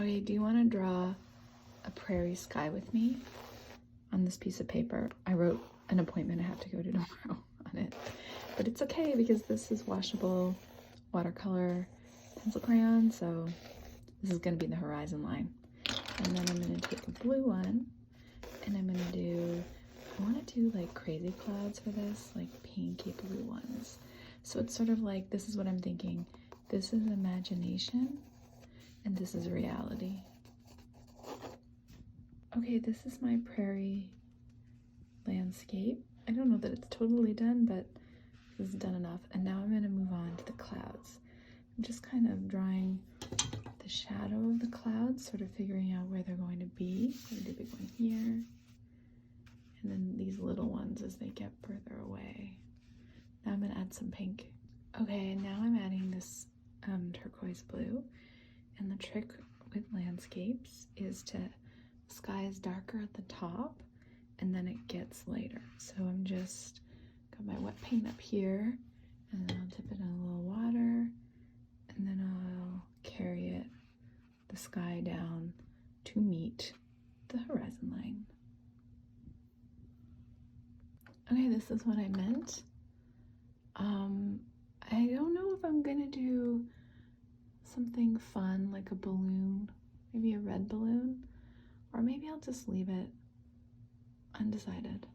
Okay, do you want to draw a prairie sky with me on this piece of paper? I wrote an appointment I have to go to tomorrow on it, but it's okay because this is washable watercolor pencil crayon, so this is going to be the horizon line. And then I'm going to take a blue one, and I'm going to do, I want to do like crazy clouds for this, like pinky blue ones. So it's sort of like, this is what I'm thinking. This is imagination, and this is reality. Okay, this is my prairie landscape. I don't know that it's totally done, but this is done enough. And now I'm going to move on to the clouds. I'm just kind of drawing the shadow of the clouds, sort of figuring out where they're going to be. Maybe a big one here. And then these little ones as they get further away. Now I'm going to add some pink. Okay, and now I'm adding this turquoise blue. And the trick with landscapes is to, the sky is darker at the top and then it gets lighter. So I'm just got my wet paint up here, and then I'll dip it in a little water, and then I'll carry it, the sky down to meet the horizon line. Okay, this is what I meant. I don't know if I'm gonna do something fun like a balloon, maybe a red balloon, or maybe I'll just leave it undecided.